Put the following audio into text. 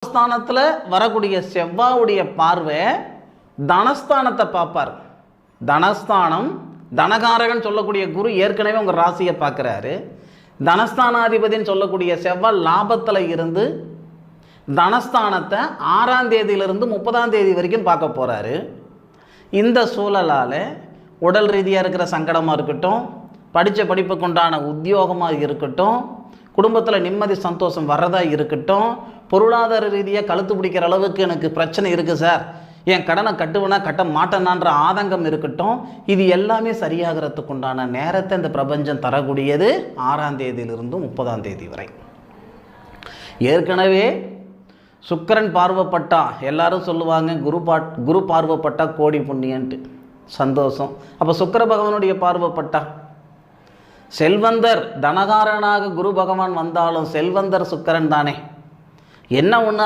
லாபஸ்தானத்தில் வரக்கூடிய செவ்வாவுடைய பார்வை தனஸ்தானத்தை பார்ப்பார். தனஸ்தானம் தனகாரகன் சொல்லக்கூடிய குரு ஏற்கனவே உங்கள் ராசியை பார்க்குறாரு. தனஸ்தானாதிபதினு சொல்லக்கூடிய செவ்வாய் லாபத்தில் இருந்து தனஸ்தானத்தை 6ஆம் தேதியிலிருந்து 30ஆம் தேதி வரைக்கும் பார்க்க போகிறாரு. இந்த சூழலால் உடல் ரீதியாக இருக்கிற சங்கடமாக இருக்கட்டும், படித்த படிப்புக்கு உண்டான உத்தியோகமாக இருக்கட்டும், குடும்பத்தில் நிம்மதி சந்தோஷம் வர்றதா இருக்கட்டும், பொருளாதார ரீதியாக கழுத்து பிடிக்கிற அளவுக்கு எனக்கு பிரச்சனை இருக்குது சார், என் கடனை கட்டுவேனா கட்ட மாட்டேனான்ற ஆதங்கம் இருக்கட்டும், இது எல்லாமே சரியாகிறதுக்கு உண்டான நேரத்தை இந்த பிரபஞ்சம் தரக்கூடியது 6ஆம் தேதியிலிருந்து 30ஆம் தேதி வரை. ஏற்கனவே சுக்கிரன் பார்வைப்பட்டா எல்லாரும் சொல்லுவாங்க குரு பார்வைப்பட்டா கோடி புண்ணியன்ட்டு. சந்தோஷம். அப்போ சுக்கிர பகவானுடைய பார்வைப்பட்டா செல்வந்தர் தனகாரனாக குரு பகவான் வந்தாலும் செல்வந்தர் சுக்கிரன் தானே. என்ன ஒன்று